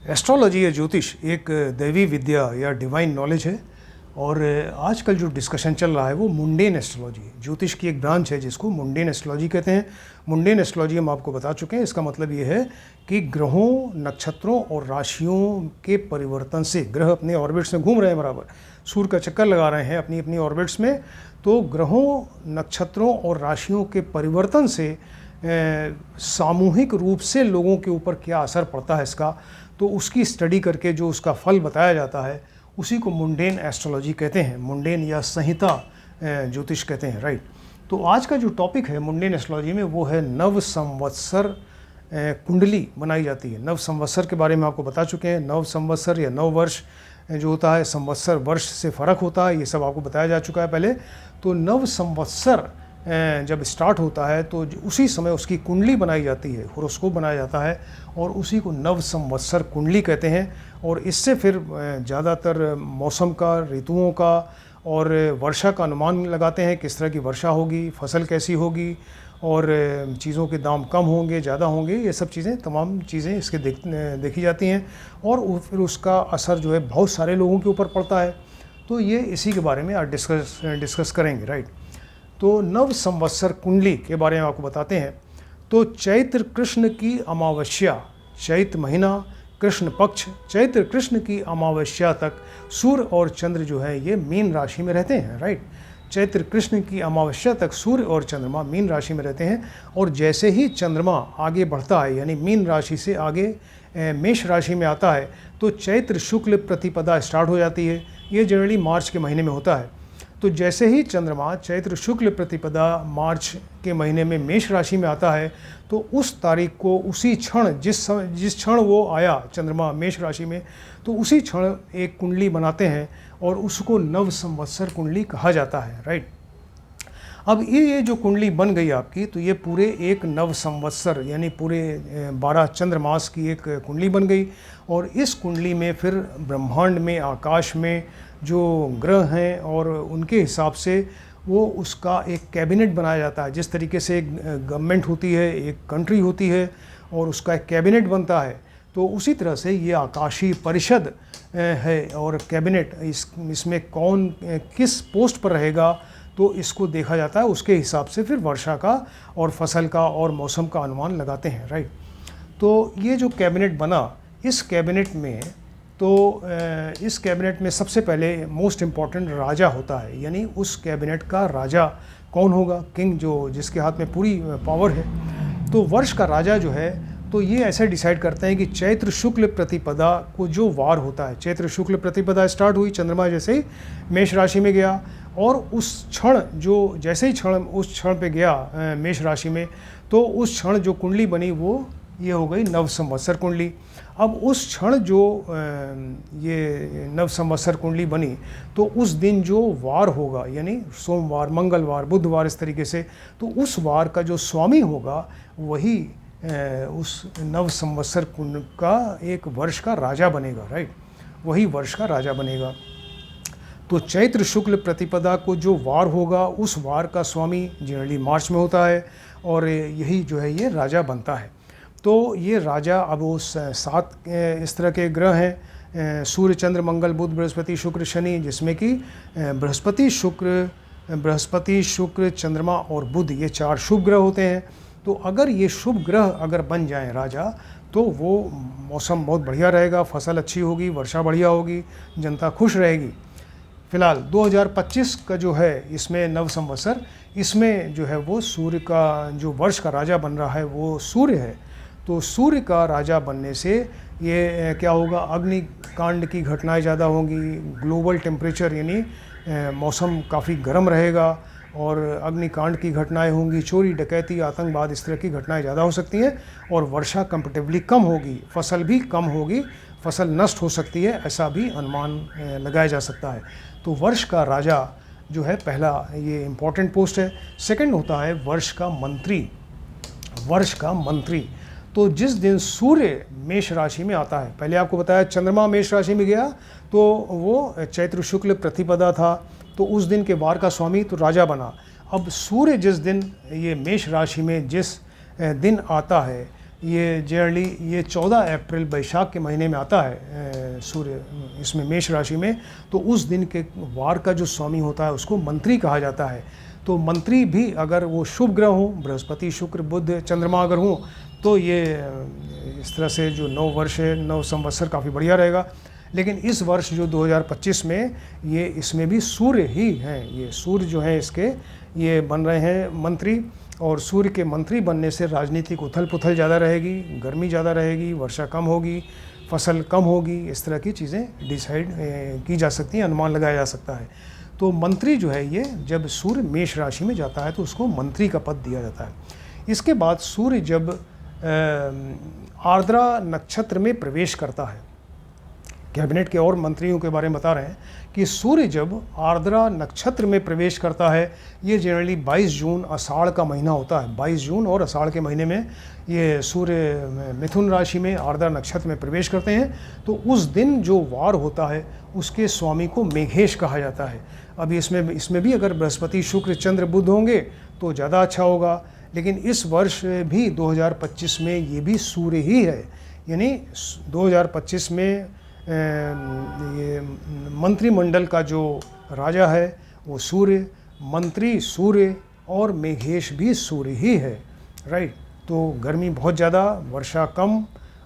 Astrology या ज्योतिष एक दैवी विद्या या डिवाइन नॉलेज है। और आजकल जो डिस्कशन चल रहा है वो मुंडेन एस्ट्रोलॉजी है। ज्योतिष की एक ब्रांच है जिसको मुंडेन एस्ट्रोलॉजी कहते हैं। मुंडेन एस्ट्रोलॉजी हम आपको बता चुके हैं। इसका मतलब ये है कि ग्रहों, नक्षत्रों और राशियों के परिवर्तन से, ग्रह अपने ऑर्बिट्स में घूम रहे हैं, बराबर सूर्य का चक्कर लगा रहे हैं अपनी अपनी ऑर्बिट्स में, तो ग्रहों, नक्षत्रों और राशियों के परिवर्तन से सामूहिक रूप से लोगों के ऊपर क्या असर पड़ता है इसका, तो उसकी स्टडी करके जो उसका फल बताया जाता है उसी को मुंडेन एस्ट्रोलॉजी कहते हैं। मुंडेन या संहिता ज्योतिष कहते हैं, राइट। तो आज का जो टॉपिक है मुंडेन एस्ट्रोलॉजी में वो है नव संवत्सर कुंडली बनाई जाती है। नव संवत्सर के बारे में आपको बता चुके हैं। नव संवत्सर या नव वर्ष जो होता है, संवत्सर वर्ष से फ़र्क होता है, ये सब आपको बताया जा चुका है पहले। तो नव संवत्सर जब स्टार्ट होता है तो उसी समय उसकी कुंडली बनाई जाती है, होरोस्कोप बनाया जाता है और उसी को नव संवत्सर कुंडली कहते हैं। और इससे फिर ज़्यादातर मौसम का, ऋतुओं का और वर्षा का अनुमान लगाते हैं, किस तरह की वर्षा होगी, फसल कैसी होगी और चीज़ों के दाम कम होंगे, ज़्यादा होंगे, ये सब चीज़ें, तमाम चीज़ें इसके देखी जाती हैं। और फिर उसका असर जो है बहुत सारे लोगों के ऊपर पड़ता है। तो ये इसी के बारे में आज डिस्कस करेंगे, राइट। तो नव संवत्सर कुंडली के बारे में आपको बताते हैं। तो चैत्र कृष्ण की अमावस्या, चैत्र महीना, कृष्ण पक्ष, चैत्र कृष्ण की अमावस्या तक सूर्य और चंद्र जो है ये मीन राशि में रहते हैं, राइट। चैत्र कृष्ण की अमावस्या तक सूर्य और चंद्रमा मीन राशि में रहते हैं। और जैसे ही चंद्रमा आगे बढ़ता है, यानी मीन राशि से आगे मेष राशि में आता है, तो चैत्र शुक्ल प्रतिपदा स्टार्ट हो जाती है। ये जनरली मार्च के महीने में होता है। तो जैसे ही चंद्रमा चैत्र शुक्ल प्रतिपदा मार्च के महीने में मेष राशि में आता है, तो उस तारीख को, उसी क्षण, जिस क्षण वो आया चंद्रमा मेष राशि में, तो उसी क्षण एक कुंडली बनाते हैं और उसको नव संवत्सर कुंडली कहा जाता है, राइट। अब ये जो कुंडली बन गई आपकी, तो ये पूरे एक नव संवत्सर यानी पूरे 12 चंद्रमास की एक कुंडली बन गई। और इस कुंडली में फिर ब्रह्मांड में, आकाश में जो ग्रह हैं और उनके हिसाब से वो उसका एक कैबिनेट बनाया जाता है। जिस तरीके से एक गवर्नमेंट होती है, एक कंट्री होती है और उसका एक कैबिनेट बनता है, तो उसी तरह से ये आकाशीय परिषद है। और कैबिनेट, इसमें कौन किस पोस्ट पर रहेगा, तो इसको देखा जाता है। उसके हिसाब से फिर वर्षा का और फसल का और मौसम का अनुमान लगाते हैं, राइट। तो ये जो कैबिनेट बना, इस कैबिनेट में सबसे पहले मोस्ट इम्पॉर्टेंट राजा होता है। यानी उस कैबिनेट का राजा कौन होगा, किंग, जो जिसके हाथ में पूरी पावर है। तो वर्ष का राजा जो है, तो ये ऐसे डिसाइड करते हैं कि चैत्र शुक्ल प्रतिपदा को जो वार होता है, चैत्र शुक्ल प्रतिपदा स्टार्ट हुई, चंद्रमा जैसे ही मेष राशि में गया और उस क्षण जैसे ही उस क्षण पे गया मेष राशि में, तो उस क्षण जो कुंडली बनी वो ये हो गई नव संवत्सर कुंडली। अब उस क्षण जो ये नव संवत्सर कुंडली बनी, तो उस दिन जो वार होगा, यानी सोमवार, मंगलवार, बुधवार, इस तरीके से, तो उस वार का जो स्वामी होगा वही उस नव संवत्सर कुंड का एक वर्ष का राजा बनेगा, राइट। वही वर्ष का राजा बनेगा। तो चैत्र शुक्ल प्रतिपदा को जो वार होगा, उस वार का स्वामी जनरली मार्च में होता है और यही जो है ये राजा बनता है। तो ये राजा, अब वो 7 इस तरह के ग्रह हैं, सूर्य, चंद्र, मंगल, बुध, बृहस्पति, शुक्र, शनि, जिसमें कि बृहस्पति, शुक्र, चंद्रमा और बुध, ये 4 शुभ ग्रह होते हैं। तो अगर ये शुभ ग्रह अगर बन जाएं राजा, तो वो मौसम बहुत बढ़िया रहेगा, फसल अच्छी होगी, वर्षा बढ़िया होगी, जनता खुश रहेगी। फिलहाल 2025 का जो है, इसमें नव संवत्सर, इसमें जो है वो सूर्य का जो वर्ष का राजा बन रहा है वो सूर्य है। तो सूर्य का राजा बनने से ये क्या होगा, अग्निकांड की घटनाएं ज़्यादा होंगी, ग्लोबल टेम्परेचर यानी मौसम काफ़ी गर्म रहेगा और अग्निकांड की घटनाएं होंगी, चोरी, डकैती, आतंकवाद, इस तरह की घटनाएं ज़्यादा हो सकती हैं और वर्षा कंपेरेटिवली कम होगी, फसल भी कम होगी, फसल नष्ट हो सकती है, ऐसा भी अनुमान लगाया जा सकता है। तो वर्ष का राजा जो है पहला, ये इम्पॉर्टेंट पोस्ट है। सेकंड होता है वर्ष का मंत्री। वर्ष का मंत्री, तो जिस दिन सूर्य मेष राशि में आता है, पहले आपको बताया चंद्रमा मेष राशि में गया तो वो चैत्र शुक्ल प्रतिपदा था, तो उस दिन के वार का स्वामी तो राजा बना। अब सूर्य जिस दिन ये मेष राशि में जिस दिन आता है, ये जनरली ये 14 अप्रैल बैशाख के महीने में आता है सूर्य इसमें मेष राशि में। तो उस दिन के वार का जो स्वामी होता है उसको मंत्री कहा जाता है। तो मंत्री भी अगर वो शुभ ग्रह हो, बृहस्पति, शुक्र, बुध, चंद्रमा अगर हो, तो ये इस तरह से जो 9 वर्ष है, 9 संवत्सर काफ़ी बढ़िया रहेगा। लेकिन इस वर्ष जो 2025 में ये इसमें भी सूर्य ही हैं, ये सूर्य जो हैं इसके ये बन रहे हैं मंत्री। और सूर्य के मंत्री बनने से राजनीतिक उथल पुथल ज़्यादा रहेगी, गर्मी ज़्यादा रहेगी, वर्षा कम होगी, फसल कम होगी, इस तरह की चीज़ें डिसाइड की जा सकती हैं, अनुमान लगाया जा सकता है। तो मंत्री जो है ये जब सूर्य मेष राशि में जाता है तो उसको मंत्री का पद दिया जाता है। इसके बाद सूर्य जब आर्द्रा नक्षत्र में प्रवेश करता है, कैबिनेट के और मंत्रियों के बारे में बता रहे हैं कि सूर्य जब आर्द्रा नक्षत्र में प्रवेश करता है, ये जनरली 22 जून आषाढ़ का महीना होता है। 22 जून और आषाढ़ के महीने में ये सूर्य मिथुन राशि में आर्द्रा नक्षत्र में प्रवेश करते हैं। तो उस दिन जो वार होता है उसके स्वामी को मेघेश कहा जाता है। अब इसमें भी अगर बृहस्पति, शुक्र, चंद्र, बुध होंगे तो ज़्यादा अच्छा होगा। लेकिन इस वर्ष भी 2025 में ये भी सूर्य ही है, यानी 2025 में ये मंत्रिमंडल का जो राजा है वो सूर्य, मंत्री सूर्य और मेघेश भी सूर्य ही है, राइट। तो गर्मी बहुत ज़्यादा, वर्षा कम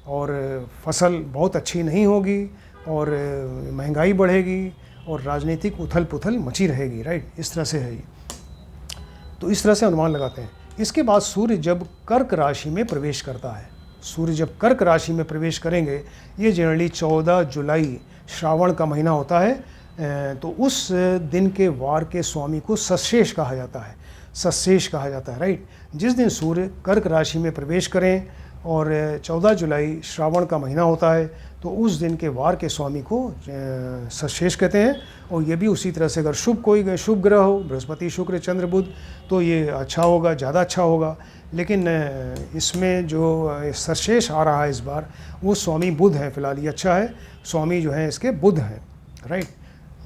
और फसल बहुत अच्छी नहीं होगी और महंगाई बढ़ेगी और राजनीतिक उथल पुथल मची रहेगी, राइट। इस तरह से है ये। तो इस तरह से अनुमान लगाते हैं। इसके बाद सूर्य जब कर्क राशि में प्रवेश करता है, सूर्य जब कर्क राशि में प्रवेश करेंगे, ये जनरली 14 जुलाई श्रावण का महीना होता है। तो उस दिन के वार के स्वामी को सशेष कहा जाता है, सशेष कहा जाता है, राइट। जिस दिन सूर्य कर्क राशि में प्रवेश करें और 14 जुलाई श्रावण का महीना होता है तो उस दिन के वार के स्वामी को सशेष कहते हैं। और ये भी उसी तरह से अगर कोई शुभ ग्रह हो, बृहस्पति, शुक्र, चंद्र, बुध, तो ये अच्छा होगा, ज़्यादा अच्छा होगा। लेकिन इसमें जो सशेष आ रहा है इस बार वो स्वामी बुध है, फिलहाल ये अच्छा है। स्वामी जो है इसके बुध हैं, राइट।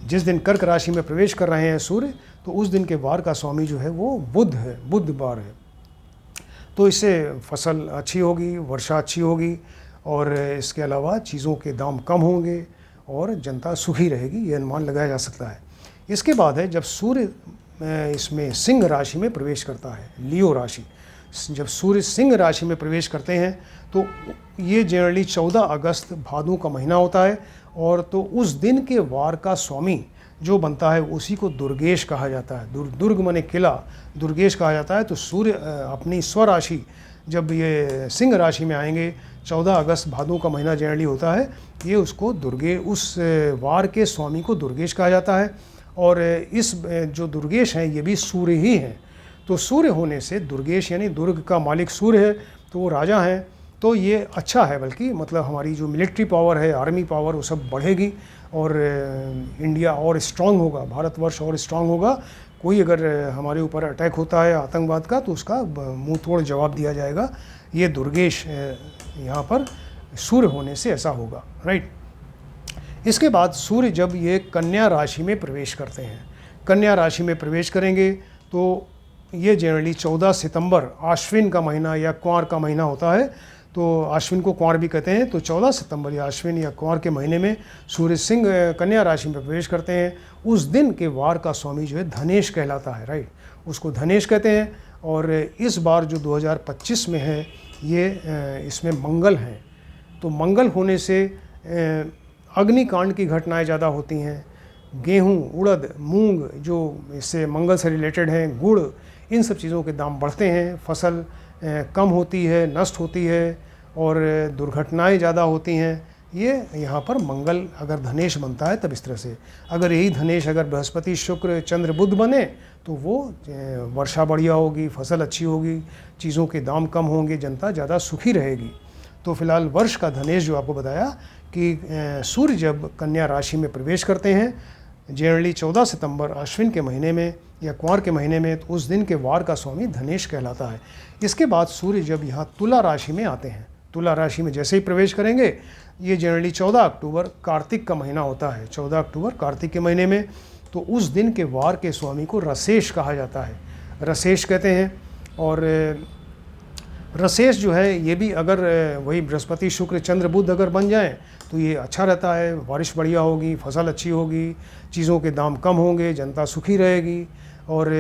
जिस दिन कर्क राशि में प्रवेश कर रहे हैं सूर्य तो उस दिन के वार का स्वामी जो है वो बुध है, बुधवार है। तो इससे फसल अच्छी होगी, वर्षा अच्छी होगी और इसके अलावा चीज़ों के दाम कम होंगे और जनता सुखी रहेगी, ये अनुमान लगाया जा सकता है। इसके बाद है जब सूर्य इसमें सिंह राशि में प्रवेश करता है, लियो राशि। जब सूर्य सिंह राशि में प्रवेश करते हैं तो ये जनरली 14 अगस्त भादों का महीना होता है। और तो उस दिन के वार का स्वामी जो बनता है उसी को दुर्गेश कहा जाता है। दुर्ग माने किला, दुर्गेश कहा जाता है। तो सूर्य अपनी स्वराशि जब ये सिंह राशि में आएंगे, 14 अगस्त भादों का महीना जनरली होता है, ये उसको उस वार के स्वामी को दुर्गेश कहा जाता है। और इस जो दुर्गेश हैं ये भी सूर्य ही हैं। तो सूर्य होने से दुर्गेश यानी दुर्ग का मालिक सूर्य है, तो वो राजा हैं। तो ये अच्छा है, बल्कि मतलब हमारी जो मिलिट्री पावर है, आर्मी पावर, वो सब बढ़ेगी और इंडिया और स्ट्रांग होगा, भारतवर्ष और स्ट्रांग होगा। कोई अगर हमारे ऊपर अटैक होता है आतंकवाद का तो उसका मुंह तोड़ जवाब दिया जाएगा। ये दुर्गेश यहाँ पर सूर्य होने से ऐसा होगा, राइट। इसके बाद सूर्य जब ये कन्या राशि में प्रवेश करते हैं, कन्या राशि में प्रवेश करेंगे तो ये जनरली 14 सितंबर आश्विन का महीना या क्वार का महीना होता है। तो आश्विन को क्वार भी कहते हैं। तो 14 सितंबर या आश्विन या क्वार के महीने में सूर्य सिंह कन्या राशि में प्रवेश करते हैं। उस दिन के वार का स्वामी जो है धनेश कहलाता है, राइट, उसको धनेश कहते हैं। और इस बार जो 2025 में है ये इसमें मंगल हैं। तो मंगल होने से अग्निकांड की घटनाएं ज़्यादा होती हैं। गेहूँ, उड़द, मूंग जो इससे मंगल से रिलेटेड हैं, गुड़, इन सब चीज़ों के दाम बढ़ते हैं, फसल कम होती है, नष्ट होती है और दुर्घटनाएं ज़्यादा होती हैं। ये यहाँ पर मंगल अगर धनेश बनता है तब इस तरह से। अगर यही धनेश अगर बृहस्पति, शुक्र, चंद्र, बुध बने तो वो वर्षा बढ़िया होगी, फसल अच्छी होगी, चीज़ों के दाम कम होंगे, जनता ज़्यादा सुखी रहेगी। तो फिलहाल वर्ष का धनेश जो आपको बताया कि सूर्य जब कन्या राशि में प्रवेश करते हैं जनरली 14 सितंबर आश्विन के महीने में या क्वार के महीने में, तो उस दिन के वार का स्वामी धनेश कहलाता है। इसके बाद सूर्य जब यहाँ तुला राशि में आते हैं, तुला राशि में जैसे ही प्रवेश करेंगे, ये जनरली 14 अक्टूबर कार्तिक का महीना होता है, 14 अक्टूबर कार्तिक के महीने में, तो उस दिन के वार के स्वामी को रसेश कहा जाता है, रसेश कहते हैं। और रसेश जो है ये भी अगर वही बृहस्पति शुक्र चंद्र बुध अगर बन जाएं तो ये अच्छा रहता है, बारिश बढ़िया होगी, फसल अच्छी होगी, चीज़ों के दाम कम होंगे, जनता सुखी रहेगी और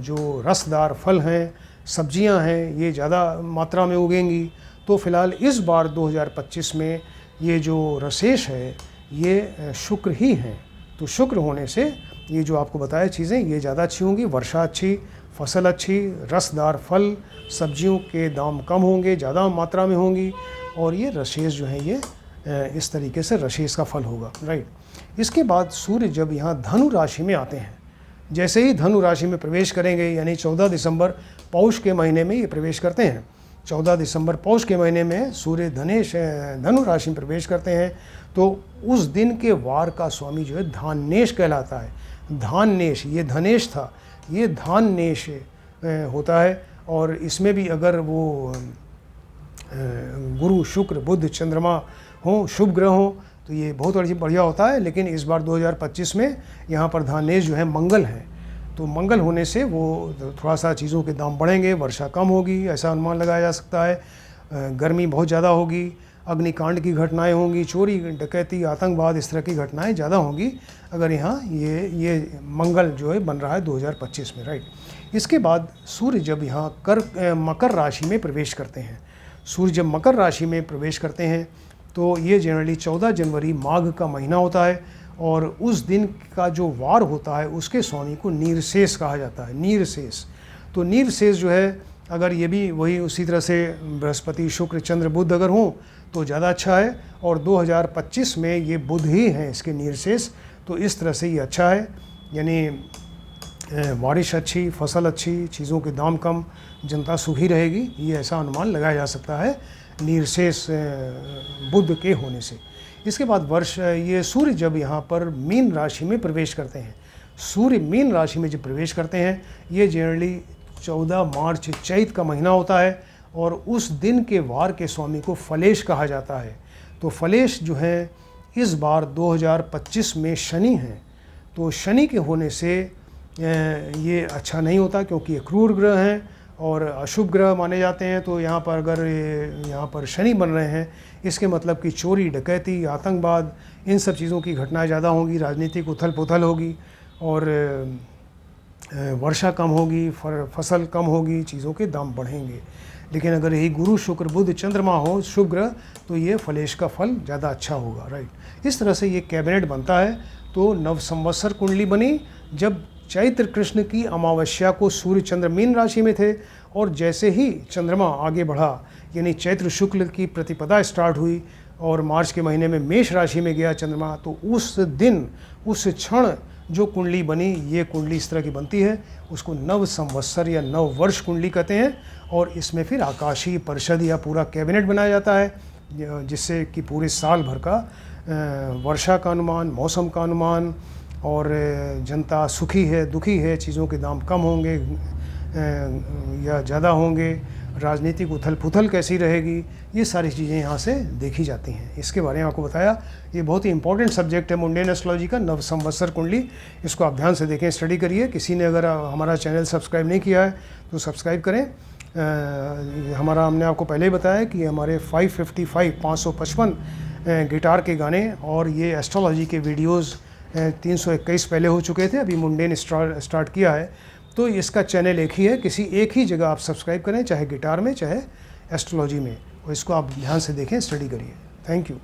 जो रसदार फल हैं, सब्जियां हैं, ये ज़्यादा मात्रा में उगेंगी। तो फिलहाल इस बार 2025 में ये जो रसेश है ये शुक्र ही हैं, तो शुक्र होने से ये जो आपको बताया चीज़ें ये ज़्यादा अच्छी होंगी, वर्षा अच्छी, फसल अच्छी, रसदार फल, सब्जियों के दाम कम होंगे, ज़्यादा मात्रा में होंगी और ये रसेश जो है ये इस तरीके से रसेश का फल होगा, राइट। इसके बाद सूर्य जब यहाँ धनु राशि में आते हैं, जैसे ही धनु राशि में प्रवेश करेंगे यानी 14 दिसंबर पौष के महीने में ये प्रवेश करते हैं, 14 दिसंबर पौष के महीने में सूर्य धनु राशि में प्रवेश करते हैं, तो उस दिन के वार का स्वामी जो है धान्येश कहलाता है। धान्येश, ये धनेश था, ये धान्येश होता है और इसमें भी अगर वो गुरु शुक्र बुध चंद्रमा हो, शुभ ग्रह हो, तो ये बहुत बढ़िया होता है। लेकिन इस बार 2025 में यहाँ पर धान्येश जो है मंगल है, तो मंगल होने से वो थोड़ा सा चीज़ों के दाम बढ़ेंगे, वर्षा कम होगी, ऐसा अनुमान लगाया जा सकता है। गर्मी बहुत ज़्यादा होगी, अग्निकांड की घटनाएं होंगी, चोरी डकैती आतंकवाद इस तरह की घटनाएं ज़्यादा होंगी अगर यहाँ ये मंगल जो है बन रहा है 2025 में, राइट। इसके बाद सूर्य जब यहाँ मकर राशि में प्रवेश करते हैं, सूर्य जब मकर राशि में प्रवेश करते हैं तो ये जनरली 14 जनवरी माघ का महीना होता है और उस दिन का जो वार होता है उसके स्वामी को नीरसेश कहा जाता है, नीरसेश। तो नीरसेश जो है अगर ये भी वही उसी तरह से बृहस्पति शुक्र चंद्र बुध अगर हों तो ज़्यादा अच्छा है और 2025 में ये बुध ही हैं इसके नीरसेश, तो इस तरह से ये अच्छा है, यानी बारिश अच्छी, फसल अच्छी, चीज़ों के दाम कम, जनता सुखी रहेगी, ये ऐसा अनुमान लगाया जा सकता है नीरसेश बुध के होने से। इसके बाद ये सूर्य जब यहाँ पर मीन राशि में प्रवेश करते हैं, सूर्य मीन राशि में जब प्रवेश करते हैं ये जनरली 14 मार्च चैत का महीना होता है और उस दिन के वार के स्वामी को फलेश कहा जाता है। तो फलेश जो है इस बार 2025 में शनि हैं, तो शनि के होने से ये अच्छा नहीं होता क्योंकि ये क्रूर ग्रह हैं और अशुभ ग्रह माने जाते हैं। तो यहाँ पर अगर यहाँ पर शनि बन रहे हैं इसके मतलब कि चोरी डकैती आतंकवाद इन सब चीज़ों की घटनाएं ज़्यादा होंगी, राजनीतिक उथल पुथल होगी और वर्षा कम होगी, फसल कम होगी, चीज़ों के दाम बढ़ेंगे। लेकिन अगर यही गुरु शुक्र बुध चंद्रमा हो शुभ ग्रह तो ये फलेश का फल ज़्यादा अच्छा होगा, राइट। इस तरह से ये कैबिनेट बनता है। तो नव संवत्सर कुंडली बनी जब चैत्र कृष्ण की अमावस्या को सूर्य चंद्र मीन राशि में थे और जैसे ही चंद्रमा आगे बढ़ा यानी चैत्र शुक्ल की प्रतिपदा स्टार्ट हुई और मार्च के महीने में मेष राशि में गया चंद्रमा, तो उस दिन उस क्षण जो कुंडली बनी ये कुंडली इस तरह की बनती है, उसको नव संवत्सर या नव वर्ष कुंडली कहते हैं। और इसमें फिर आकाशीय परिषद या पूरा कैबिनेट बनाया जाता है जिससे कि पूरे साल भर का वर्षा का अनुमान, मौसम का अनुमान और जनता सुखी है दुखी है, चीज़ों के दाम कम होंगे या ज़्यादा होंगे, राजनीतिक उथल पुथल कैसी रहेगी, ये सारी चीज़ें यहाँ से देखी जाती हैं। इसके बारे में आपको बताया, ये बहुत ही इंपॉर्टेंट सब्जेक्ट है मुंडेन एस्ट्रोलॉजी का, नव संवत्सर कुंडली। इसको आप ध्यान से देखें, स्टडी करिए। किसी ने अगर हमारा चैनल सब्सक्राइब नहीं किया है तो सब्सक्राइब करें। हमने आपको पहले ही बताया कि हमारे 555 गिटार के गाने और ये एस्ट्रोलॉजी के वीडियोज़ 321 पहले हो चुके थे, अभी मुंडेन स्टार्ट किया है। तो इसका चैनल एक ही है, किसी एक ही जगह आप सब्सक्राइब करें, चाहे गिटार में चाहे एस्ट्रोलॉजी में, और इसको आप ध्यान से देखें, स्टडी करिए। Thank you.